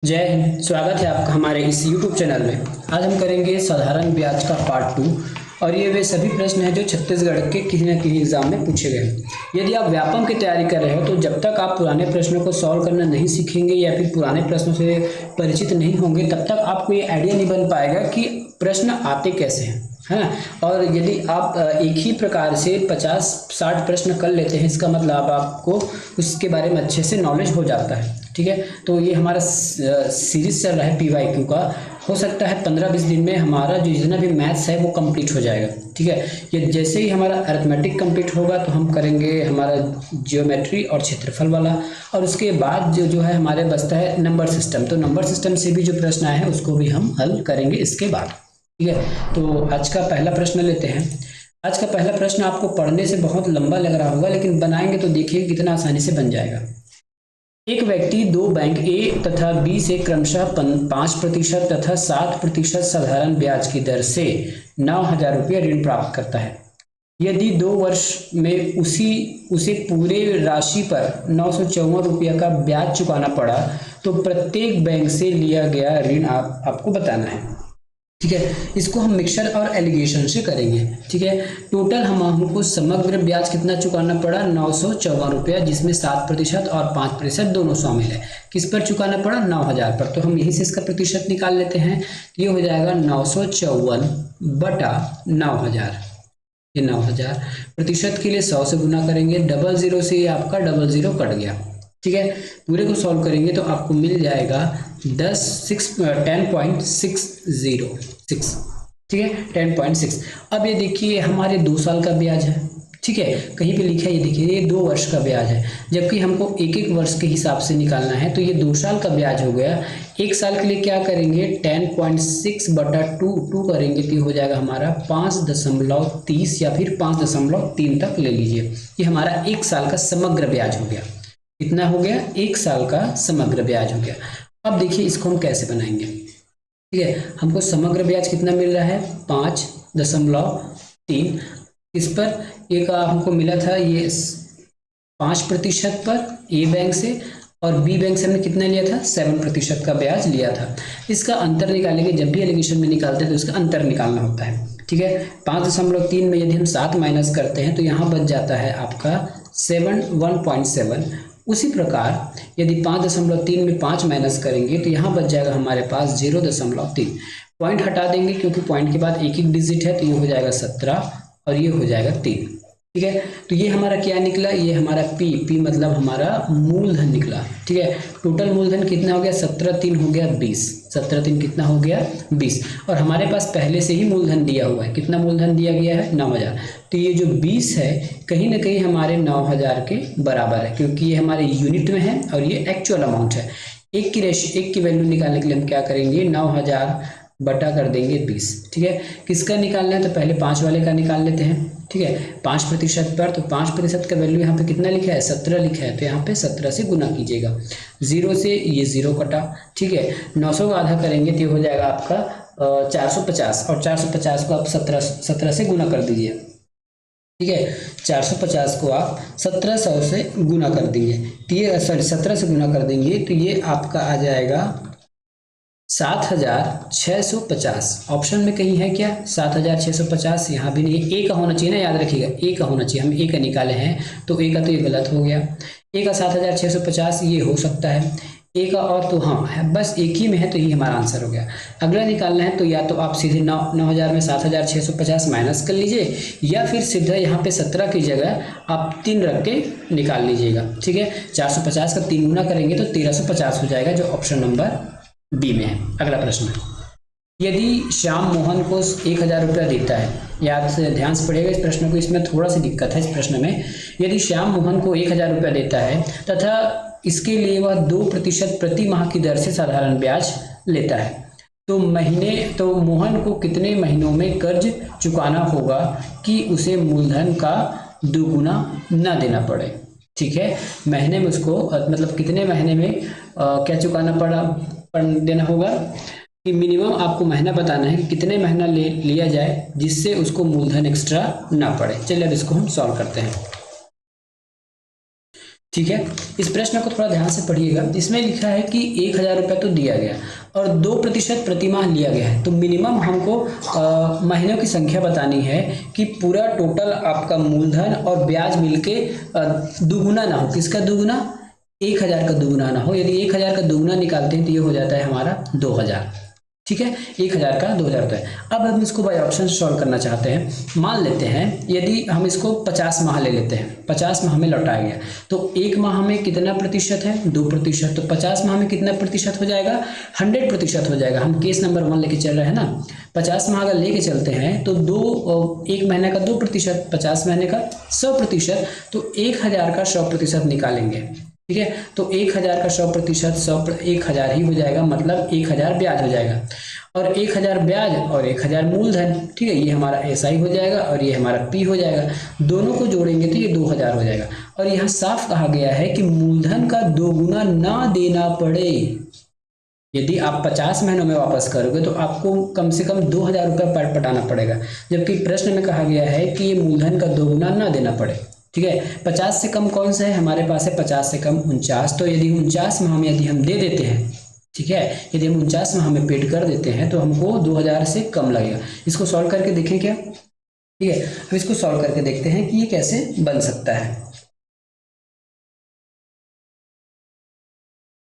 जय हिंद। स्वागत है आपका हमारे इस YouTube चैनल में। आज हम करेंगे साधारण ब्याज का पार्ट 2 और ये वे सभी प्रश्न हैं जो छत्तीसगढ़ के किसी न किसी एग्जाम में पूछे गए हैं। यदि आप व्यापम की तैयारी कर रहे हो तो जब तक आप पुराने प्रश्नों को सॉल्व करना नहीं सीखेंगे या फिर पुराने प्रश्नों से परिचित नहीं होंगे तब तक आपको ये आइडिया नहीं बन पाएगा कि प्रश्न आते कैसे हैं, है ना। और यदि आप एक ही प्रकार से 50-60 प्रश्न कर लेते हैं, इसका मतलब आपको उसके बारे में अच्छे से नॉलेज हो जाता है। ठीक है, तो ये हमारा सीरीज चल रहा है PYQ का। हो सकता है 15-20 दिन में हमारा जो जितना भी मैथ्स है वो कंप्लीट हो जाएगा। ठीक है, ये जैसे ही हमारा अरिथमेटिक कंप्लीट होगा तो हम करेंगे हमारा जियोमेट्री और क्षेत्रफल वाला, और उसके बाद जो है हमारे बचता है नंबर सिस्टम। तो नंबर सिस्टम से भी जो प्रश्न आए हैं उसको भी हम हल करेंगे इसके बाद। ठीक है, तो आज का पहला प्रश्न लेते हैं। आज का पहला प्रश्न आपको पढ़ने से बहुत लंबा लग रहा होगा, लेकिन बनाएंगे तो देखिए कितना आसानी से बन जाएगा। एक व्यक्ति दो बैंक A तथा B से क्रमशः 5% तथा 7% साधारण ब्याज की दर से 9,000 रुपये ऋण प्राप्त करता है। यदि 2 वर्ष में उसे पूरे राशि पर 954 रुपया का ब्याज चुकाना पड़ा तो प्रत्येक बैंक से लिया गया ऋण आपको बताना है। ठीक है, इसको हम मिक्सचर और एलिगेशन से करेंगे। ठीक है, टोटल हमको समग्र ब्याज कितना चुकाना पड़ा, 954 रुपया, जिसमें 7% और 5% दोनों शामिल है। किस पर चुकाना पड़ा, 9,000 पर। तो हम यहीं से इसका प्रतिशत निकाल लेते हैं। ये हो जाएगा 954 बटा 9,000। ये 9,000 प्रतिशत के लिए 100 से गुना करेंगे, 00 से आपका 00 कट गया। ठीक है, पूरे को सॉल्व करेंगे तो आपको मिल जाएगा 10.606। ठीक है, 10.6। अब ये देखिए हमारे 2 साल का ब्याज है। ठीक है, कहीं पे लिखा है, ये देखिए ये 2 वर्ष का ब्याज है, जबकि हमको एक एक वर्ष के हिसाब से निकालना है। तो ये 2 साल का ब्याज हो गया। 1 साल के लिए क्या करेंगे, 10.6 बटा 2 करेंगे तो हो जाएगा हमारा 5.30 या फिर 5.3 तक ले लीजिए। ये हमारा 1 साल का समग्र ब्याज हो गया। कितना हो गया, 1 साल का समग्र ब्याज हो गया। अब देखिए इसको हम कैसे बनाएंगे। ठीक है, हमको समग्र ब्याज कितना मिल रहा है, 5.3। इस पर एक हमको मिला था ये 5% पर A बैंक से, और B बैंक से हमने कितना लिया था, 7% का ब्याज लिया था। इसका अंतर निकालेंगे। जब भी एलिगेशन में निकालते हैं तो इसका अंतर निकालना होता है। ठीक है, 5.3 में यदि हम 7 माइनस करते हैं तो यहाँ बच जाता है आपका 1.7। उसी प्रकार यदि 5.3 में 5 माइनस करेंगे तो यहाँ बच जाएगा हमारे पास 0.3। पॉइंट हटा देंगे क्योंकि पॉइंट के बाद एक डिजिट है, तो ये हो जाएगा 17 और ये हो जाएगा 3। ठीक है, तो ये हमारा क्या निकला, ये हमारा P मतलब हमारा मूलधन निकला। ठीक है, टोटल मूलधन कितना हो गया, 17×3 हो गया 20। 17×3 कितना हो गया, 20। और हमारे पास पहले से ही मूलधन दिया हुआ है। कितना मूलधन दिया गया है, 9,000। तो ये जो 20 है कहीं ना कहीं हमारे 9,000 के बराबर है, क्योंकि ये हमारे यूनिट में है और ये एक्चुअल अमाउंट है। एक की वैल्यू निकालने के लिए हम क्या करेंगे, 9,000 बटा कर देंगे 20। ठीक है, किसका निकालना है, तो पहले 5 वाले का निकाल लेते हैं। ठीक है, 5% पर, तो 5% का वैल्यू यहाँ पे कितना लिखा है, 17 लिखा है, तो यहाँ पे 17 से गुना कीजिएगा। 0 से ये 0 कटा। ठीक है, 900 का आधा करेंगे तो हो जाएगा आपका 450, और 450 को आप 17 से गुना कर दीजिए। ठीक है, 450 को आप 1700 से गुना कर देंगे, तो ये 17 से गुना कर देंगे तो ये आपका आ जाएगा 7,650। ऑप्शन में कहीं है क्या, 7,650, यहाँ भी नहीं। A का होना चाहिए ना, याद रखिएगा A का होना चाहिए। हम A का निकाले हैं तो A का तो ये गलत हो गया। A का 7,650 ये हो सकता है, A का और तो हाँ है, बस एक ही में है, तो ये हमारा आंसर हो गया। अगला निकालना है तो या तो आप सीधे 9,000 में 7,650 माइनस कर लीजिए, या फिर सीधा यहाँ पे 17 की जगह आप 3 रख के निकाल लीजिएगा। ठीक है, 450 का 3 गुना करेंगे तो 1350 हो जाएगा, जो ऑप्शन नंबर B में है। अगला प्रश्न, यदि श्याम मोहन को 1,000 रुपया देता है, याद से ध्यान से पढ़िएगा इस प्रश्न को, इसमें थोड़ा सी दिक्कत है इस प्रश्न में। यदि श्याम मोहन को 1,000 रुपया देता है तथा इसके लिए वह 2% प्रति माह की दर से साधारण ब्याज लेता है, तो मोहन को कितने महीनों में कर्ज चुकाना होगा कि उसे मूलधन का 2 गुना न देना पड़े। ठीक है, महीने में उसको मतलब कितने महीने में क्या चुकाना देना होगा, कि मिनिमम आपको महीना बताना है कि कितने महीना लिया जाए जिससे उसको मूलधन एक्स्ट्रा ना पड़े। चलिए अब इसको हम सॉल्व करते हैं। ठीक है, इस प्रश्न को थोड़ा ध्यान से पढ़िएगा। इसमें लिखा है कि 1,000 रुपये तो दिया गया और 2% प्रतिमाह लिया गया है, तो मिनिमम हमको महीनों की संख्या बतानी है कि पूरा टोटल आपका मूलधन और ब्याज मिलके दुगुना ना हो। किसका दुगुना? 1,000 का दुगुना ना हो। यदि 1,000 का दुगुना निकालते हैं तो ये हो जाता है हमारा 2,000। ठीक है, 1,000 का 2,000 होता है। अब हम इसको बाय ऑप्शन सॉल्व करना चाहते हैं। मान लेते हैं यदि हम इसको 50 माह ले लेते हैं, 50 माह में लौटाया गया, तो एक माह में कितना प्रतिशत है? 2%। तो 50 माह में कितना प्रतिशत हो जाएगा? 100% हो जाएगा। हम केस नंबर 1 लेके चल रहे हैं ना। 50 माह अगर लेके चलते हैं तो एक महीने का 2%, 50 महीने का 100%, तो 1,000 का 100% निकालेंगे। ठीक है, तो 1,000 का 100%, 1,000 ही हो जाएगा, मतलब 1,000 ब्याज हो जाएगा। और 1,000 ब्याज और 1,000 मूलधन, ठीक है, ये हमारा SI हो जाएगा और ये हमारा P हो जाएगा। दोनों को जोड़ेंगे तो ये 2,000 हो जाएगा। और यहाँ साफ कहा गया है कि मूलधन का 2 गुना ना देना पड़े। यदि आप 50 महीनों में वापस करोगे तो आपको कम से कम 2,000 रुपये पटाना पड़ेगा, जबकि प्रश्न में कहा गया है कि ये मूलधन का 2 गुना ना देना पड़े। ठीक है, 50 से कम कौन सा है? हमारे पास है 50 से कम 49। तो यदि 49 माह में यदि हम दे देते हैं, ठीक है, यदि हम 49 माह में पेड कर देते हैं तो हमको 2,000 से कम लगेगा। इसको सॉल्व करके देखें क्या? ठीक है, हम इसको सॉल्व करके देखते हैं कि ये कैसे बन सकता है।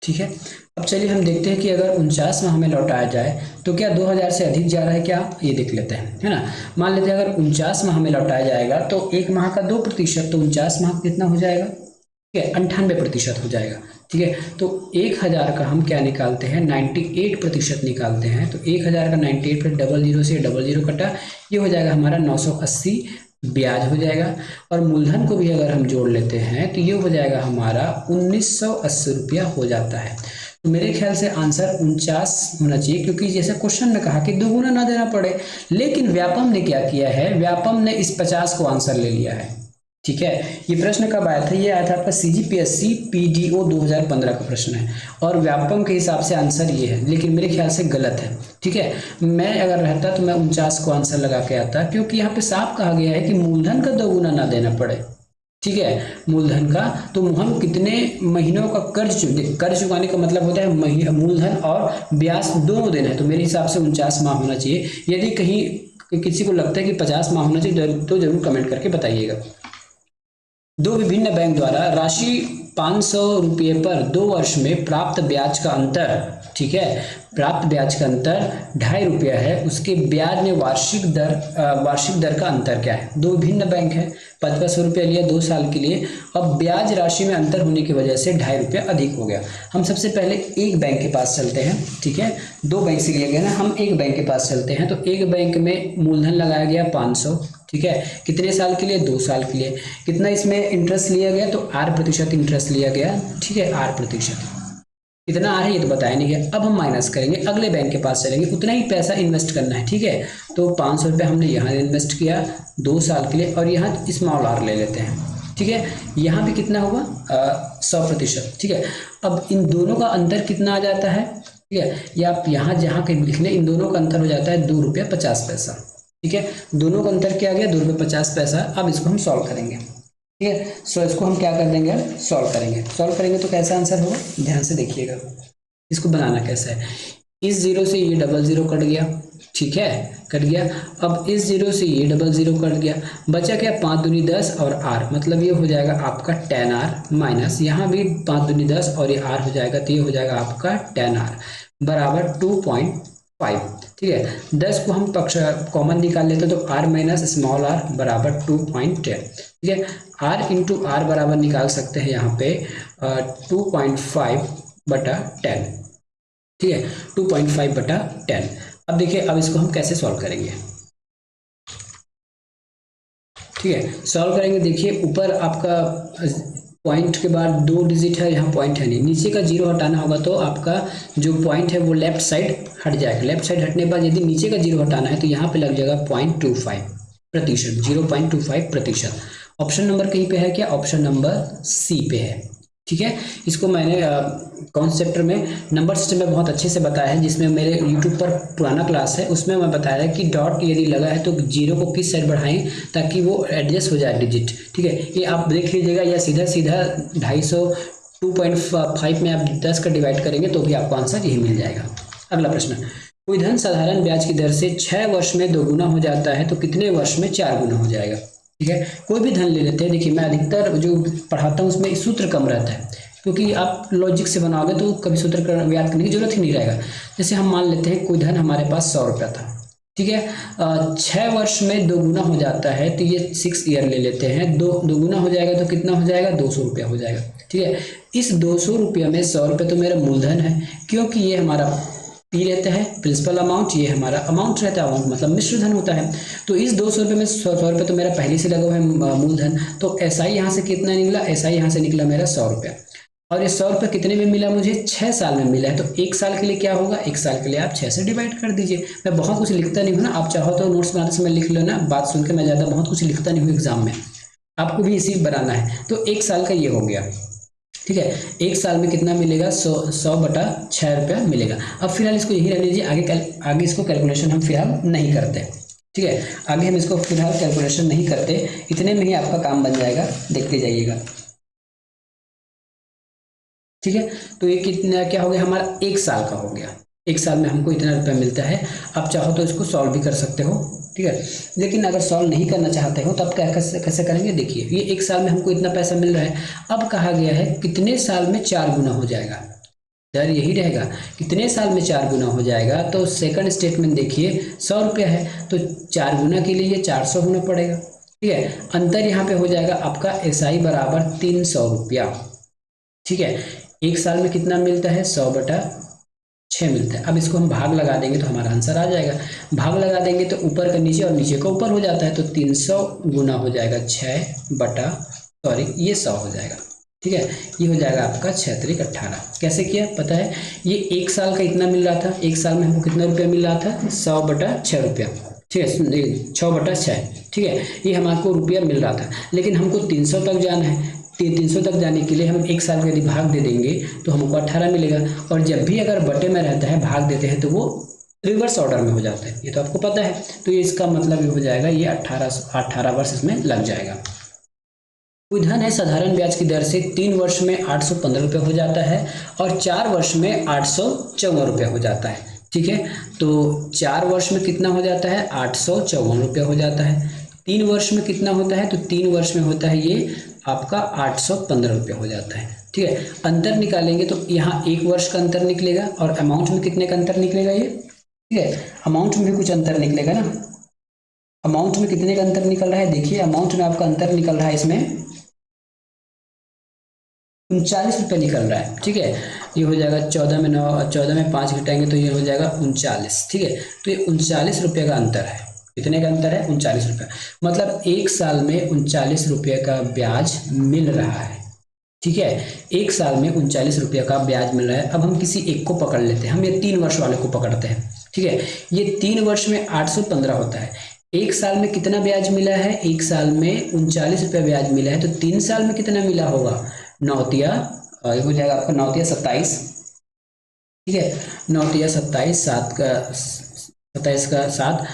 ठीक है, अब चलिए हम देखते हैं कि अगर 49 माह में लौटाया जाए तो क्या 2,000 से अधिक जा रहा है क्या, ये देख लेते हैं, है ना। मान लेते हैं अगर 49 माह में लौटाया जाएगा तो एक माह का 2%, तो 49 माह कितना हो जाएगा? ठीक है, 98% हो जाएगा। ठीक है, तो 1,000 का हम क्या निकालते हैं? 98% निकालते हैं। तो 1,000 का 98 पर 00 से 00 कटा, ये हो जाएगा हमारा 980 ब्याज हो जाएगा। और मूलधन को भी अगर हम जोड़ लेते हैं तो ये हो जाएगा हमारा 1,980 रुपया हो जाता है। तो मेरे ख्याल से आंसर 49 होना चाहिए, क्योंकि जैसे क्वेश्चन में कहा कि दुगुना ना देना पड़े, लेकिन व्यापम ने क्या किया है? व्यापम ने इस 50 को आंसर ले लिया है। ठीक है, ये प्रश्न कब आया था? ये आया था आपका CGPSC PDO 2015 का प्रश्न है, और व्यापम के हिसाब से आंसर ये है, लेकिन मेरे ख्याल से गलत है। ठीक है, मैं अगर रहता तो मैं 49 को आंसर लगा के आता, क्योंकि यहाँ पे साफ कहा गया है कि मूलधन का 2 गुना ना देना पड़े। ठीक है, मूलधन का, तो हम कितने महीनों का कर्ज चुकाने का मतलब होता है मूलधन और ब्याज दोनों देना है। तो मेरे हिसाब से 49 माह होना चाहिए। यदि कहीं किसी को लगता है कि 50 माह होना चाहिए तो जरूर कमेंट करके बताइएगा। दो विभिन्न बैंक द्वारा राशि 500 रुपये पर 2 वर्ष में प्राप्त ब्याज का अंतर, ठीक है, प्राप्त ब्याज का अंतर 2.5 रुपया है। उसके ब्याज में वार्षिक दर का अंतर क्या है? दो विभिन्न बैंक है, 500 रुपया लिया 2 साल के लिए। अब ब्याज राशि में अंतर होने की वजह से 2.5 रुपया अधिक हो गया। हम सबसे पहले एक बैंक के पास चलते हैं। ठीक है, 2 बैंक से लिया गया ना, हम एक बैंक के पास चलते हैं। तो एक बैंक में मूलधन लगाया गया 500, ठीक है, कितने साल के लिए? 2 साल के लिए। कितना इसमें इंटरेस्ट लिया गया? तो 8% इंटरेस्ट लिया गया। ठीक है, 8%। कितना आ रहा है ये तो बताया नहीं गया। अब हम माइनस करेंगे, अगले बैंक के पास चलेंगे, उतना ही पैसा इन्वेस्ट करना है। ठीक है, तो 500 रुपये हमने यहाँ इन्वेस्ट किया 2 साल के लिए, और यहाँ स्मॉल r ले लेते हैं। ठीक है, यहाँ भी कितना होगा? 100%। ठीक है, अब इन दोनों का अंतर कितना आ जाता है? ठीक है, ये आप यहाँ जहाँ कहीं लिख लें, इन दोनों का अंतर हो जाता है 2 रुपया 50 पैसा। ठीक है, दोनों का अंतर क्या आ गया? 2 रुपये 50 पैसा। अब इसको हम सॉल्व करेंगे। ठीक है, सो इसको हम क्या कर देंगे? सॉल्व करेंगे तो कैसा आंसर होगा? ध्यान से देखिएगा, इसको बनाना कैसा है। इस 0 से ये 00 कट गया, ठीक है, कट गया। अब इस 0 से ये 00 कट गया, बचा क्या? 5 दूनी 10 और r, मतलब ये हो जाएगा आपका tan r, माइनस यहाँ भी 5 दूनी 10 और ये r हो जाएगा, तो ये हो जाएगा आपका tan r बराबर 2.5। ठीक है, 10 को हम पक्ष कॉमन निकाल लेते हैं, तो r माइनस स्मॉल r बराबर 2.10। ठीक है, r इंटू r बराबर निकाल सकते हैं यहाँ पे 2.5/10। ठीक है, 2.5/10। अब देखिए, अब इसको हम कैसे सॉल्व करेंगे। ठीक है, सॉल्व करेंगे। देखिए, ऊपर आपका पॉइंट के बाद 2 डिजिट है, यहाँ पॉइंट है नहीं, नीचे का 0 हटाना होगा, तो आपका जो पॉइंट है वो लेफ्ट साइड हट जाएगा। लेफ्ट साइड हटने के बाद यदि नीचे का 0 हटाना है तो यहाँ पे लग जाएगा 0.25%, 0.25%। ऑप्शन नंबर कहीं पे है क्या? ऑप्शन नंबर सी पे है। ठीक है, इसको मैंने कॉन्सेप्ट में नंबर सिस्टम में बहुत अच्छे से बताया है, जिसमें मेरे यूट्यूब पर पुराना क्लास है, उसमें मैं बताया है कि डॉट यदि लगा है तो जीरो को किस साइड बढ़ाएं ताकि वो एडजस्ट हो जाए डिजिट। ठीक है, ये आप देख लीजिएगा, या सीधा सीधा 250 2.5 में आप 10 का डिवाइड करेंगे तो भी आपको आंसर यही मिल जाएगा। अगला प्रश्न, कोई धन साधारण ब्याज की दर से 6 वर्ष में 2 गुना हो जाता है तो कितने वर्ष में 4 गुना हो जाएगा। ठीक है, कोई भी धन ले लेते हैं। देखिए, मैं अधिकतर जो पढ़ाता हूँ उसमें सूत्र कम रहता है, क्योंकि आप लॉजिक से बनाओगे तो कभी सूत्र याद करने की जरूरत ही नहीं रहेगा। जैसे हम मान लेते हैं कोई धन हमारे पास 100 रुपया था। ठीक है, 6 वर्ष में 2 गुना हो जाता है तो ये 6 ईयर ले लेते हैं, दो गुना हो जाएगा तो कितना हो जाएगा, 200 रुपया हो जाएगा। ठीक है, इस 200 रुपये में 100 रुपये तो मेरा मूलधन है, क्योंकि ये हमारा पी रहता है प्रिंसिपल अमाउंट, ये हमारा अमाउंट रहता है, अमाउंट मतलब मिश्र धन होता है। तो इस 200 रुपये में 100 रुपये तो मेरा पहले से लगा हुआ है मूलधन। तो एसआई यहाँ से कितना निकला, एसआई यहाँ से निकला मेरा 100 रुपया, और ये 100 रुपये कितने में मिला मुझे, 6 साल में मिला है। तो 1 साल के लिए क्या होगा, 1 साल के लिए आप 6 से डिवाइड कर दीजिए। मैं बहुत कुछ लिखता नहीं हूँ ना, आप चाहो तो नोट्स बनाते समय लिख लो ना, बात सुन के मैं ज़्यादा बहुत कुछ लिखता नहीं हूँ एग्जाम में, आपको भी इसी बनाना है। तो 1 साल का ये हो गया। ठीक है, 1 साल में कितना मिलेगा, 100 बटा 6 रुपया मिलेगा। अब फिलहाल इसको यही रहने दीजिए, आगे इसको कैलकुलेशन हम फिलहाल नहीं करते। ठीक है, आगे हम इसको फिलहाल कैलकुलेशन नहीं करते, इतने में ही आपका काम बन जाएगा, देखते जाइएगा। ठीक है, तो ये कितना क्या हो गया हमारा, 1 साल का हो गया। 1 साल में हमको इतना रुपया मिलता है। आप चाहो तो इसको सॉल्व भी कर सकते हो। ठीक है, लेकिन अगर सॉल्व नहीं करना चाहते हो तब क्या कैसे करेंगे, देखिए ये 1 साल में हमको इतना पैसा मिल रहा है। अब कहा गया है कितने साल में 4 गुना हो जाएगा, दर यही रहेगा, कितने साल में 4 गुना हो जाएगा। तो सेकंड स्टेटमेंट देखिए, 100 रुपया है तो 4 गुना के लिए 400 होना पड़ेगा। ठीक है, अंतर यहाँ पे हो जाएगा आपका एसआई बराबर 300 रुपया। ठीक है, 1 साल में कितना मिलता है, 100 बटा 6 मिलता है। अब इसको हम भाग लगा देंगे तो हमारा आंसर आ जाएगा। भाग लगा देंगे तो ऊपर का नीचे और नीचे का ऊपर हो जाता है, तो 300 गुना हो जाएगा 6 बटा ये 100 हो जाएगा। ठीक है, ये हो जाएगा आपका 6 त्रिक 18। कैसे किया पता है, ये 1 साल का इतना मिल रहा था, 1 साल में हमको कितना रुपया मिल रहा था, 100 बटा 6 रुपया। ठीक है, 6 बटा 6। ठीक है, ये हमको रुपया मिल रहा था, लेकिन हमको 300 तक जाना है। 300 तक जाने के लिए हम 1 साल का यदि भाग दे देंगे तो हमको 18 मिलेगा, और जब भी अगर बटे में रहता है भाग देते हैं तो वो रिवर्स ऑर्डर में हो जाता है, ये तो आपको पता है। तो ये इसका मतलब ये हो जाएगा, ये 18 वर्ष इसमें लग जाएगा। कोई धन है साधारण ब्याज की दर से 3 वर्ष में 815 रुपये हो जाता है और 4 वर्ष में 854 रुपये हो जाता है। ठीक है, तो 4 वर्ष में कितना हो जाता है, 854 रुपये हो जाता है। 3 वर्ष में कितना होता है, तो 3 वर्ष में होता है ये आपका 815 रुपये हो जाता है। ठीक है, अंतर निकालेंगे तो यहाँ 1 वर्ष का अंतर निकलेगा, और अमाउंट में कितने का अंतर निकलेगा ये। ठीक है, अमाउंट में भी कुछ अंतर निकलेगा ना, अमाउंट में कितने का अंतर निकल रहा है, देखिए अमाउंट में आपका अंतर निकल रहा है इसमें 39 रुपये निकल रहा है। ठीक है, ये हो जाएगा 14 में 5 घटाएंगे तो ये हो जाएगा 39। ठीक है, तो ये 39 रुपये का अंतर है। कितने का अंतर है, 39 रुपये। मतलब 1 साल में 39 रुपये का ब्याज मिल रहा है। ठीक है, 1 साल में 39 रुपये का ब्याज मिल रहा है। अब हम किसी एक को पकड़ लेते हैं, हम ये 3 वर्ष वाले को पकड़ते हैं। ठीक है, ये 3 वर्ष में 815 होता है। 1 साल में कितना ब्याज मिला है, 1 साल में 39 रुपये ब्याज मिला है, तो 3 साल में कितना मिला होगा, 9 तिया ये हो जाएगा आपका 9 तिया 27। ठीक है, 9 तिया 27, 7 का 27 का 7,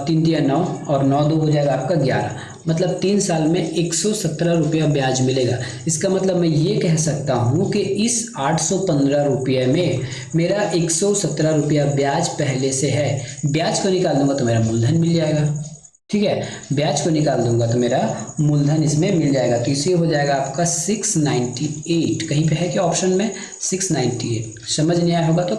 3 तिया 9 और 9 2 हो जाएगा आपका 11। मतलब 3 साल में 117 रुपया ब्याज मिलेगा। इसका मतलब मैं ये कह सकता हूँ कि इस 815 रुपये में मेरा 117 रुपया ब्याज पहले से है। ब्याज को निकाल दूंगा तो मेरा मूलधन मिल जाएगा। ठीक है, ब्याज को निकाल दूंगा तो मेरा मूलधन इसमें मिल जाएगा। तो इसे हो जाएगा आपका 698। कहीं पे है क्या ऑप्शन में 698। समझ नहीं आया होगा तो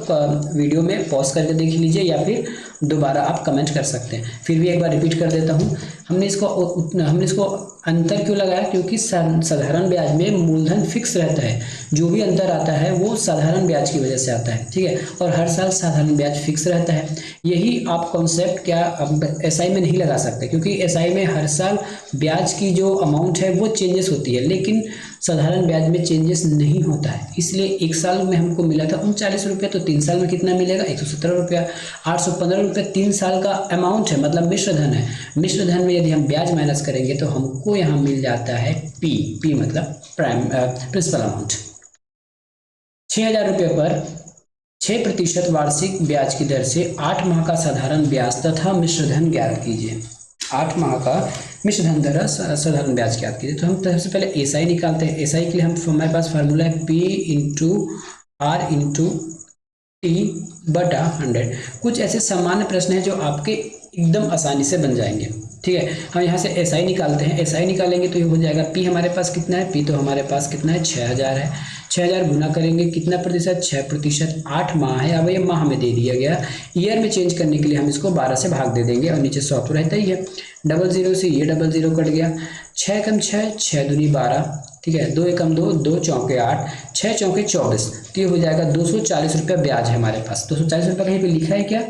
वीडियो में पॉज करके देख लीजिए, या फिर दोबारा आप कमेंट कर सकते हैं। फिर भी एक बार रिपीट कर देता हूँ, हमने इसको अंतर क्यों लगाया, क्योंकि साधारण ब्याज में मूलधन फिक्स रहता है, जो भी अंतर आता है वो साधारण ब्याज की वजह से आता है। ठीक है, और हर साल साधारण ब्याज फिक्स रहता है। यही आप कॉन्सेप्ट क्या एसआई में नहीं लगा सकते, क्योंकि एसआई में हर साल ब्याज की जो अमाउंट है वो चेंजेस होती है, लेकिन साधारण ब्याज में चेंजेस नहीं होता है। इसलिए 1 साल में हमको मिला था 39 रुपये, तो 3 साल में कितना मिलेगा, 117 रुपया। 815 रुपये 3 साल का अमाउंट है, मतलब मिश्र धन है। मिश्र धन में यदि हम ब्याज माइनस करेंगे तो हमको यहाँ मिल जाता है पी मतलब प्रिंसिपल अमाउंट। 6,000 रुपये पर 6% वार्षिक ब्याज की दर से 8 माह का साधारण ब्याज तथा मिश्रधन ज्ञात कीजिए। 8 माह का मिश्रधन दर साधारण ब्याज ज्ञात कीजिए। तो हम सबसे पहले एसआई निकालते हैं। एसआई के लिए हमारे पास फार्मूला है P into R into T बटा 100। कुछ ऐसे सामान्य प्रश्न हैं जो आपके एकदम आसानी से बन जाएंगे। ठीक है, हम यहाँ से एसआई निकालते हैं। एसआई निकालेंगे तो ये हो जाएगा P हमारे पास कितना है, P तो हमारे पास कितना है 6,000 है। 6,000 गुना करेंगे कितना प्रतिशत, 6%, 8 माह है। अब ये माह में दे दिया गया, ईयर में चेंज करने के लिए हम इसको 12 से भाग दे देंगे और नीचे 100 तो रहता ही है। 00 से ये 00 कट गया, 6 कम 6, 6 दूनी 12, ठीक है, 2 एकम 2, 2 चौके 8, 6 चौके 24, तो ये हो जाएगा 240 रुपये ब्याज है हमारे पास। 240 रुपये कहीं पे लिखा है क्या,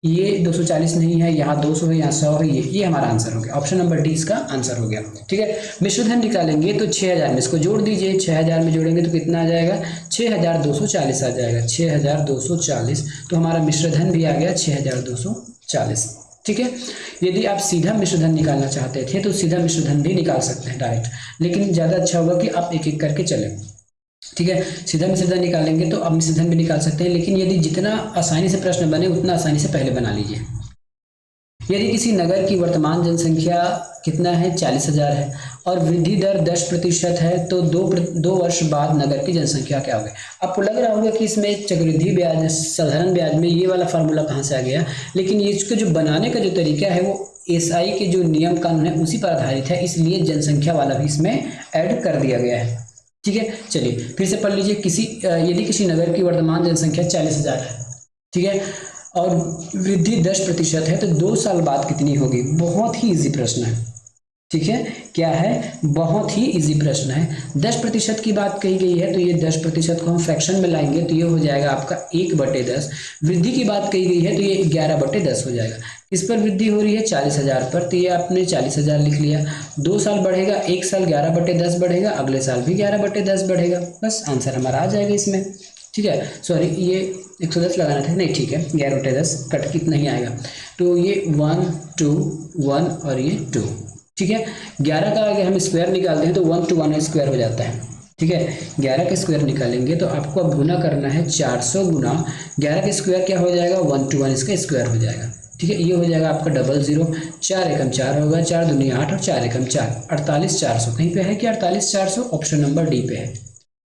ये 240 नहीं है, यहाँ 200 है, यहाँ 100 है, ये हमारा आंसर हो गया। ऑप्शन नंबर डी इसका आंसर हो गया। ठीक है, मिश्रधन निकालेंगे तो 6,000 में इसको जोड़ दीजिए। 6,000 में जोड़ेंगे तो कितना आ जाएगा, 6,240 आ जाएगा। 6,240, तो हमारा मिश्रधन भी आ गया 6,240। ठीक है, यदि आप सीधा मिश्रधन निकालना चाहते थे तो सीधा मिश्रधन भी निकाल सकते हैं डायरेक्ट, लेकिन ज़्यादा अच्छा होगा कि आप एक एक करके चलें। ठीक है, सीधा मिश्रधन निकालेंगे तो आप मिश्रधन भी निकाल सकते हैं, लेकिन यदि जितना आसानी से प्रश्न बने उतना आसानी से पहले बना लीजिए। यदि किसी नगर की वर्तमान जनसंख्या कितना है, 40,000 है और वृद्धि दर 10% है तो 2 वर्ष बाद नगर की जनसंख्या क्या होगी। आपको लग रहा होगा कि इसमें चक्रवृद्धि ब्याज, साधारण ब्याज में ये वाला फार्मूला कहाँ से आ गया, लेकिन ये इसको जो बनाने का जो तरीका है वो एसआई के जो नियम कानून है उसी पर आधारित है, इसलिए जनसंख्या वाला भी इसमें ऐड कर दिया गया है। ठीक है, चलिए फिर से पढ़ लीजिए। यदि किसी नगर की वर्तमान जनसंख्या 40,000 है, ठीक है, और वृद्धि 10% है तो 2 साल बाद कितनी होगी। बहुत ही इजी प्रश्न है। ठीक है, क्या है, बहुत ही इजी प्रश्न है। 10% की बात कही गई है तो ये 10% को हम फ्रैक्शन में लाएंगे तो ये हो जाएगा आपका 1/10। वृद्धि की बात कही गई है तो ये 11/10 हो जाएगा। इस पर वृद्धि हो रही है 40,000 पर, तो ये आपने 40,000 लिख लिया। 2 साल बढ़ेगा, 1 साल 11/10 बढ़ेगा, अगले साल भी 11/10 बढ़ेगा। बस आंसर हमारा आ जाएगा इसमें। ठीक है, सॉरी ये 110 लगाना था, नहीं ठीक है, 11/10 कट कितना ही आएगा, तो ये 1 2 1 और ये 2। ठीक है, 11 का आगे हम स्क्वायर निकालते हैं तो 1 to 1 स्क्वायर हो जाता है। ठीक है, 11 का स्क्वायर निकालेंगे तो आपको अब गुना करना है 400 गुना 11 का स्क्वायर क्या हो जाएगा, 1 to 1 इसका स्क्वायर हो जाएगा। ठीक है, ये हो जाएगा आपका 00, 4 एकम 4 होगा, 4 दूनी 8 और 4 एकम 4, 48,400 कहीं पे है कि 48,400, ऑप्शन नंबर डी पे है।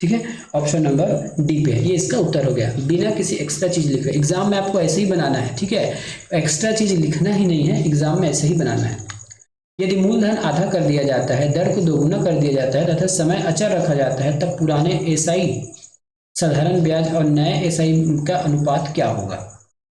ठीक है, ऑप्शन नंबर डी पे है, ये इसका उत्तर हो गया बिना किसी एक्स्ट्रा चीज लिखे। एग्जाम में आपको ऐसे ही बनाना है। ठीक है, एक्स्ट्रा चीज लिखना ही नहीं है, एग्जाम में ऐसे ही बनाना है। यदि मूलधन आधा कर दिया जाता है, दर को दोगुना कर दिया जाता है तथा समय अचर रखा जाता है, तब पुराने एसआई साधारण ब्याज और नए एसआई का अनुपात क्या होगा।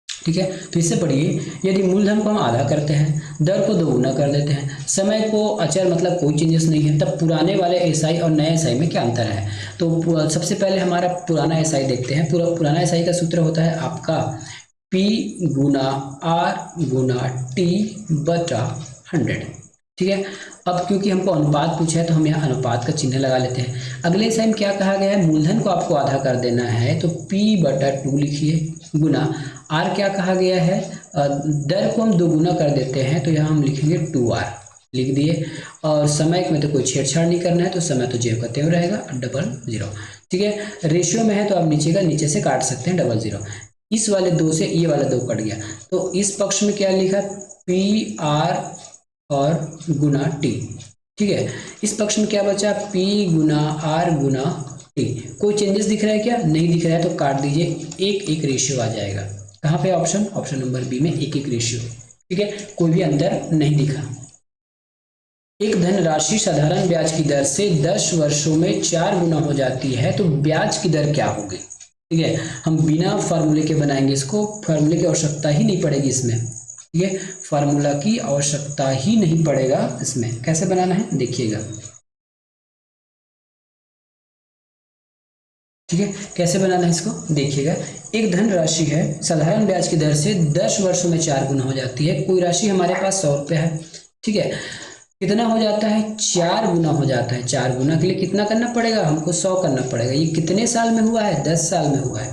ठीक है, फिर से पढ़िए। यदि मूलधन को हम आधा करते हैं, दर को दोगुना कर देते हैं, समय को अचर मतलब कोई चेंजेस नहीं है, तब पुराने वाले एसआई और नए एसआई में क्या अंतर है। तो सबसे पहले हमारा पुराना एसआई देखते हैं। पुराना एसआई का सूत्र होता है आपका P गुना R गुना T बटा 100। ठीक है, अब क्योंकि हमको अनुपात पूछा है तो हम यहाँ अनुपात का चिन्ह लगा लेते हैं। अगले एसआई में क्या कहा गया है, मूलधन को आपको आधा कर देना है तो P/2 लिखिए गुना R क्या कहा गया है, दर को हम दोगुना कर देते हैं तो यहाँ हम लिखेंगे 2R लिख दिए, और समय में तो कोई छेड़छाड़ नहीं करना है तो समय तो जेब का त्यों रहेगा 00। ठीक है, रेशियो में है तो आप नीचे से काट सकते हैं 00। इस वाले 2 से ये वाला 2 कट गया तो इस पक्ष में क्या लिखा, PR और गुना T। ठीक है, इस पक्ष में क्या बचा, P गुना R गुना T। कोई चेंजेस दिख रहा है क्या, नहीं दिख रहा है तो काट दीजिए, 1:1 रेशियो आ जाएगा। कहाँ पे ऑप्शन नंबर बी में 1:1 रेशियो। ठीक है, कोई भी अंतर नहीं दिखा। एक धनराशि साधारण ब्याज की दर से 10 वर्षों में 4 गुना हो जाती है तो ब्याज की दर क्या होगी। ठीक है, हम बिना फार्मूले के बनाएंगे इसको, फार्मूले की आवश्यकता ही नहीं पड़ेगी इसमें। ठीक है, फार्मूला की आवश्यकता ही नहीं पड़ेगा इसमें। कैसे बनाना है देखिएगा। ठीक है, कैसे बनाना है इसको देखिएगा। एक धनराशि है साधारण ब्याज की दर से 10 वर्षों में 4 गुना हो जाती है। कोई राशि हमारे पास 100 रुपये है। ठीक है, कितना हो जाता है, 4 गुना हो जाता है। 4 गुना के लिए कितना करना पड़ेगा, हमको 100 करना पड़ेगा। ये कितने साल में हुआ है, 10 साल में हुआ है।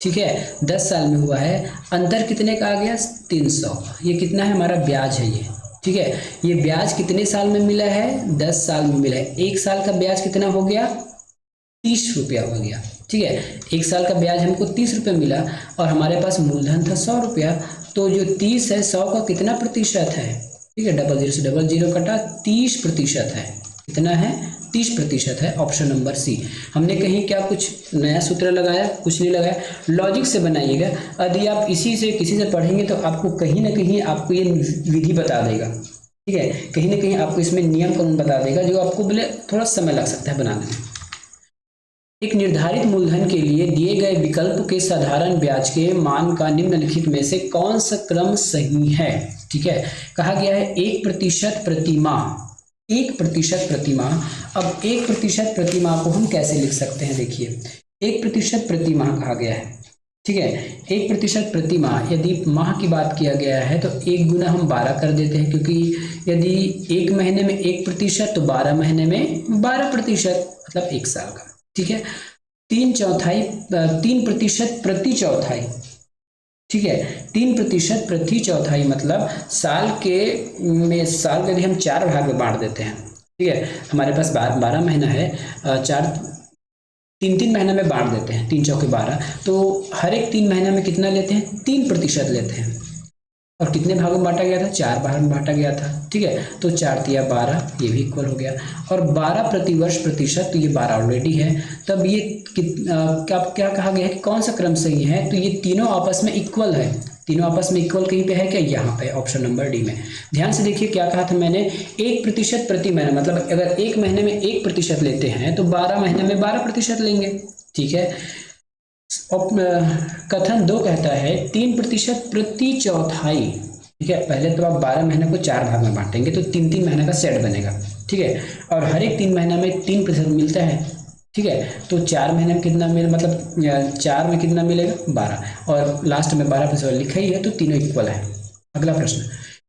ठीक है, 10 साल में हुआ है। अंतर कितने का आ गया, 300। ये कितना है हमारा ब्याज है ये। ठीक है, ये ब्याज कितने साल में मिला है, 10 साल में मिला है। 1 साल का ब्याज कितना हो गया, 30 रुपया हो गया। ठीक है। 1 साल का ब्याज हमको 30 रुपये मिला और हमारे पास मूलधन था 100 रुपया, तो जो 30 है 100 का कितना प्रतिशत है, ठीक है, डबल जीरो से डबल जीरो कटा, 30% है। कितना है, 30% है। Option number C. हमने कहीं क्या कुछ नया सूत्र लगाया, कुछ नहीं लगाया, लॉजिक से बनाइएगा। यदि आप इसी से किसी से पढ़ेंगे तो आपको कहीं ना कहीं आपको ये विधि बता देगा, ठीक है, कहीं ना कहीं आपको इसमें नियम कानून बता देगा जो आपको बोले थोड़ा समय लग सकता है बनाने में। एक निर्धारित मूलधन के लिए दिए गए विकल्प के साधारण ब्याज के मान का निम्नलिखित में से कौन सा क्रम सही है, ठीक है। कहा गया है 1% प्रति माह, 1% प्रति माह। अब 1% प्रति माह को हम कैसे लिख सकते हैं, देखिए 1% प्रति माह कहा गया है, ठीक है। 1% प्रति माह, यदि माह की बात किया गया है तो 1 गुना हम 12 कर देते हैं, क्योंकि यदि 1 महीने में 1% तो 12 महीने में 12%, मतलब 1 साल का, ठीक है। 3% प्रति चौथाई, ठीक है, 3% प्रति चौथाई मतलब साल के यदि हम 4 भाग में बांट देते हैं, ठीक है, हमारे पास 12 महीना है, 3 महीना में बांट देते हैं, 3 चौके 12, तो हर एक 3 महीना में कितना लेते हैं, 3% लेते हैं। और कितने भागों में बांटा गया था, 4 भाग में बांटा गया था, ठीक है। तो 4 तिया 12, ये भी इक्वल हो गया। और 12 प्रति वर्ष प्रतिशत, तो ये 12 ऑलरेडी है। तब ये क्या कहा गया है कि कौन सा क्रम सही है, तो ये तीनों आपस में इक्वल है। तीनों आपस में इक्वल कहीं पे है क्या, यहाँ पे ऑप्शन नंबर डी में। ध्यान से देखिए क्या कहा था मैंने, 1% प्रति महीना, मतलब अगर 1 महीने में 1% लेते हैं तो 12 महीने में 12% लेंगे, ठीक है। कथन 2 कहता है 3% प्रति चौथाई, ठीक है। पहले तो आप 12 महीने को 4 भाग में बांटेंगे तो 3 महीने का सेट बनेगा, ठीक है। और हर एक 3 महीना में 3% मिलता है, ठीक है। तो 4 महीने में कितना मिले, मतलब 4 में कितना मिलेगा, 12, और लास्ट में 12% लिखा ही है, तो तीनों इक्वल है। अगला प्रश्न,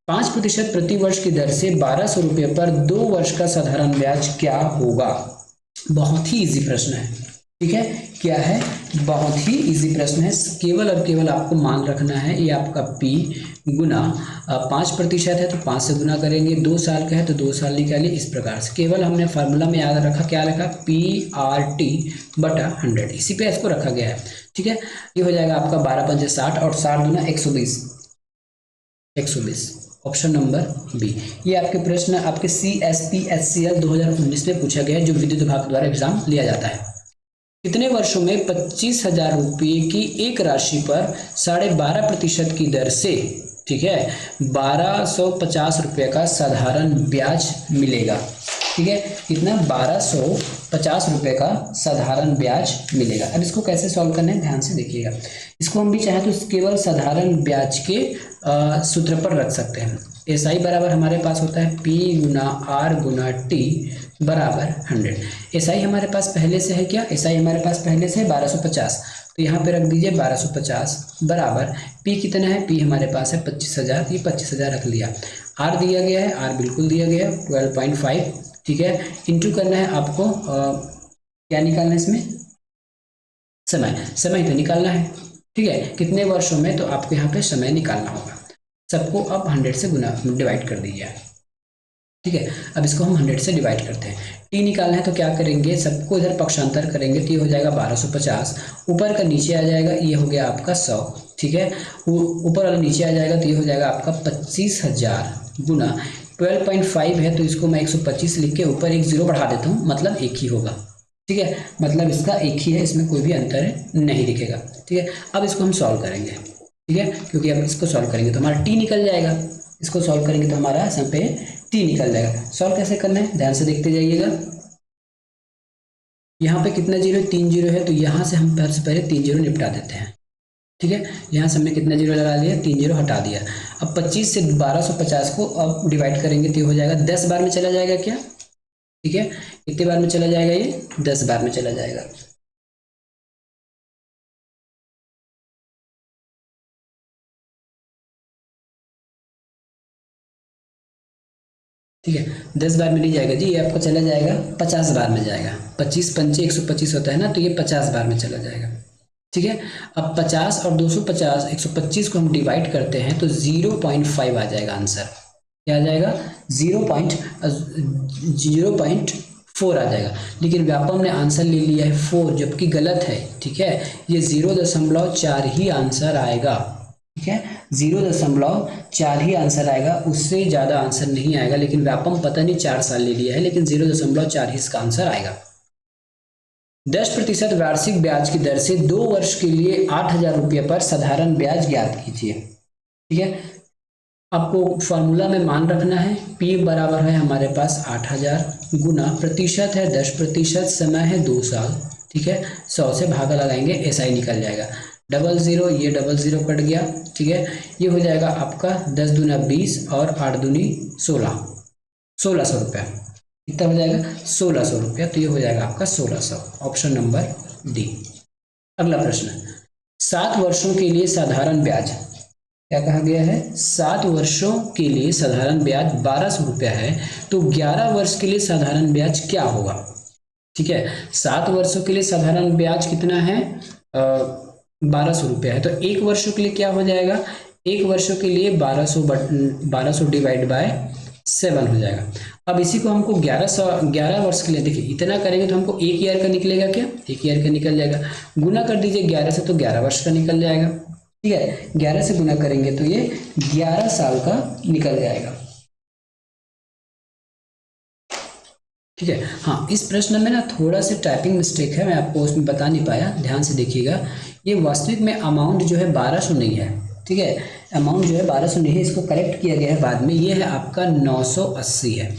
5% प्रति वर्ष की दर से 1200 रुपये पर 2 वर्ष का साधारण ब्याज क्या होगा। बहुत ही इजी प्रश्न है, ठीक है। क्या है, बहुत ही इजी प्रश्न है। केवल और केवल आपको मान रखना है, ये आपका P गुना 5% है तो 5 से गुना करेंगे, 2 साल का है तो 2 साल निकालिए, इस प्रकार से। केवल हमने फार्मूला में याद रखा, क्या रखा, PRT/100, इसी पे इसको रखा गया है, ठीक है। ये हो जाएगा आपका 12 पंजे 60 और 60 दूना 120, ऑप्शन नंबर बी। ये आपके प्रश्न आपके CSPHCL 2019 में पूछा गया है, जो विद्युत विभाग द्वारा एग्जाम लिया जाता है। कितने वर्षों में 25,000 रुपये की एक राशि पर 12.5% की दर से, ठीक है, 1250 रुपये का साधारण ब्याज मिलेगा, ठीक है। कितना, 1250 रुपये का साधारण ब्याज मिलेगा। अब इसको कैसे सॉल्व करना है, ध्यान से देखिएगा। इसको हम भी चाहे तो केवल साधारण ब्याज के सूत्र पर रख सकते हैं। SI बराबर हमारे पास होता है P गुना R गुना T बराबर 100। SI हमारे पास पहले से है क्या, SI हमारे पास पहले से है 1250, तो यहाँ पे रख दीजिए 1250 बराबर P कितना है, P हमारे पास है 25,000, ये 25,000 रख लिया। R दिया गया है, R बिल्कुल दिया गया है 12.5, ठीक है। इंटू करना है आपको, क्या निकालना है इसमें, समय तो निकालना है, ठीक है। कितने वर्षों में, तो आपको यहाँ पे समय निकालना होगा। सबको अब 100 से गुना डिवाइड कर दीजिए, ठीक है। अब इसको हम 100 से डिवाइड करते हैं। T निकालना है तो क्या करेंगे, सबको इधर पक्षांतर करेंगे तो ये हो जाएगा 1250, ऊपर का नीचे आ जाएगा, ये हो गया आपका 100, ठीक है। ऊपर वाला नीचे आ जाएगा तो ये हो जाएगा आपका 25,000 गुना 12.5 है, तो इसको मैं 125 लिख के ऊपर एक 0 बढ़ा देता हूँ, मतलब एक ही होगा, ठीक है। मतलब इसका एक ही है, इसमें कोई भी अंतर नहीं दिखेगा, ठीक है। अब इसको हम सॉल्व करेंगे, ठीक है, क्योंकि अब इसको सॉल्व करेंगे तो हमारा T निकल जाएगा, इसको सॉल्व करेंगे तो हमारा यहाँ पे T निकल जाएगा। सॉल्व कैसे करना है, ध्यान से देखते जाइएगा। यहाँ पे कितना जीरो, 3 जीरो है, तो यहाँ से हम सबसे पहले 3 जीरो निपटा देते हैं, ठीक है। यहाँ से हमने कितना जीरो लगा लिया, 3 जीरो हटा दिया। अब 25 से 1250 को अब डिवाइड करेंगे तो हो जाएगा 10 बार में चला जाएगा क्या, ठीक है। कितने बार में चला जाएगा, ये 10 बार में चला जाएगा, ठीक है। 10 बार में नहीं जाएगा जी, ये आपको चला जाएगा 50 बार में जाएगा। 25 पंचे 125 होता है ना, तो ये 50 बार में चला जाएगा, ठीक है। अब 50 और 250 125 को हम डिवाइड करते हैं तो 0.5 आ जाएगा आंसर। क्या आ जाएगा, 0.5 4 आ जाएगा। लेकिन व्यापम ने आंसर ले लिया है 4, जबकि गलत है। ठीक है, ये 0.4 ही आंसर आएगा। ठीक है, 0.4 ही आंसर आएगा, उससे ज़्यादा आंसर नहीं आएगा। लेकिन व्यापम पता नहीं 4 साल ले लिया है, लेकिन 0.4 ही इसका आंसर आएगा। 10% वार्षिक ब्याज की दर से 2 वर्ष के लिए 8,000 रुपये पर साधारण ब्याज ज्ञात कीजिए। ठीक है, आपको फॉर्मूला में मान रखना है, P बराबर है हमारे पास 8,000 गुना प्रतिशत है 10%, समय है 2 साल। ठीक है, 100 से भागा लगाएंगे, SI निकल जाएगा। 00, ये 00 कट गया। ठीक है, ये हो जाएगा आपका 10 दूना 20 और 8 दूनी 16, 1600 रुपया। कितना हो जाएगा? 1600 रुपया। तो ये हो जाएगा आपका 1600, ऑप्शन नंबर डी। अगला प्रश्न, 7 वर्षों के लिए साधारण ब्याज, क्या कहा गया है? 7 वर्षों के लिए साधारण ब्याज 1200 रुपया है, तो 11 वर्ष के लिए साधारण ब्याज क्या होगा? ठीक है, 7 वर्षों के लिए साधारण ब्याज कितना है? 1200 रुपया है। तो 1 वर्षों के लिए क्या हो जाएगा? 1 वर्षों के लिए 1200 डिवाइड बाय 7 हो जाएगा। अब इसी को हमको 11 वर्ष के लिए, देखिए इतना करेंगे तो हमको 1 ईयर का निकलेगा। क्या 1 ईयर का निकल जाएगा? गुना कर दीजिए 11 से, तो 11 वर्ष का निकल जाएगा। ठीक है, 11 से गुना करेंगे तो ये 11 साल का निकल जाएगा। ठीक है, हाँ, इस प्रश्न में ना थोड़ा सा टाइपिंग मिस्टेक है, मैं आपको उसमें बता नहीं पाया, ध्यान से देखिएगा। ये वास्तविक में अमाउंट जो है 1200 नहीं है। ठीक है, अमाउंट जो है 1200 नहीं है, इसको करेक्ट किया गया है बाद में, ये है आपका 980 है।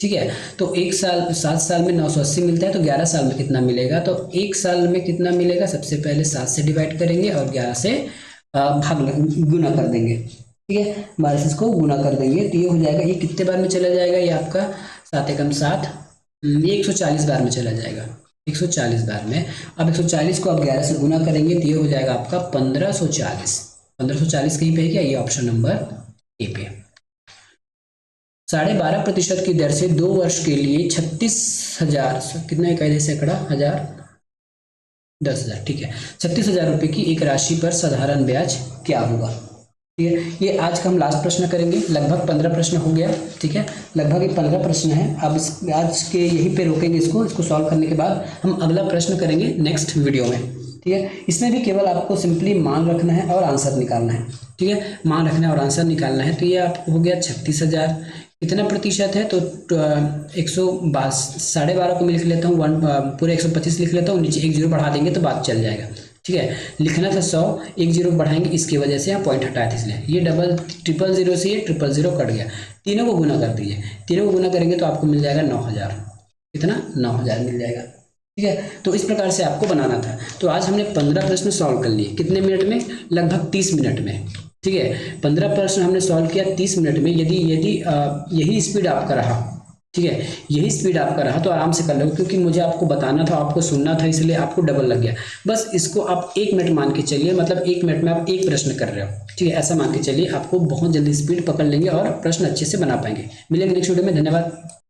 ठीक है, तो 1 साल 7 साल में 980 मिलता है, तो 11 साल में कितना मिलेगा? तो 1 साल में कितना मिलेगा? सबसे पहले 7 से डिवाइड करेंगे और 11 से गुना कर देंगे। ठीक है, 12 से इसको गुना कर देंगे तो ये हो जाएगा। ये कितने बार में चला जाएगा? ये आपका 7 एकम 7, ये 140 बार में चला जाएगा, 140 बार में। अब 140 को आप 11 से गुना करेंगे तो ये हो जाएगा आपका 1540। 1540 कहीं पे है क्या? ये ऑप्शन नंबर ए पे। 12.5% की दर से 2 वर्ष के लिए 36,000, कितना इकाई सैकड़ा, हजार, 10,000। ठीक है, 36,000 रुपये की एक राशि पर साधारण ब्याज क्या होगा? ठीक है, ये आज का हम लास्ट प्रश्न करेंगे। लगभग 15 प्रश्न हो गया। ठीक है, लगभग ये 15 प्रश्न है। अब आज के यहीं पे रोकेंगे इसको सॉल्व करने के बाद हम अगला प्रश्न करेंगे नेक्स्ट वीडियो में। ठीक है, इसमें भी केवल आपको सिंपली मान रखना है और आंसर निकालना है। ठीक है, मान रखना है और आंसर निकालना है। तो ये आपको हो गया 36,000, कितना प्रतिशत है? तो 112.5 को मैं लिख लेता हूँ, पूरे 125 लिख लेता हूँ, नीचे 1 जीरो बढ़ा देंगे तो बात चल जाएगा। ठीक है, लिखना था 100, 1 जीरो बढ़ाएंगे, इसकी वजह से यहाँ पॉइंट हटाया था इसलिए। ये 000 से ये 000 कट गया, तीनों को गुना कर दीजिए। तीनों को गुना करेंगे तो आपको मिल जाएगा 9,000। कितना? 9,000 मिल जाएगा। ठीक है, तो इस प्रकार से आपको बनाना था। तो आज हमने 15 प्रश्न सॉल्व कर लिए। कितने मिनट में? लगभग 30 मिनट में। ठीक है, 15 प्रश्न हमने सॉल्व किया 30 मिनट में। यदि यही स्पीड आपका रहा, ठीक है, यही स्पीड आपका रहा तो आराम से कर लो, क्योंकि मुझे आपको बताना था, आपको सुनना था, इसलिए आपको डबल लग गया। बस इसको आप 1 मिनट मान के चलिए, मतलब 1 मिनट में आप 1 प्रश्न कर रहे हो। ठीक है, ऐसा मान के चलिए, आपको बहुत जल्दी स्पीड पकड़ लेंगे और प्रश्न अच्छे से बना पाएंगे। मिलेंगे नेक्स्ट वीडियो में। धन्यवाद।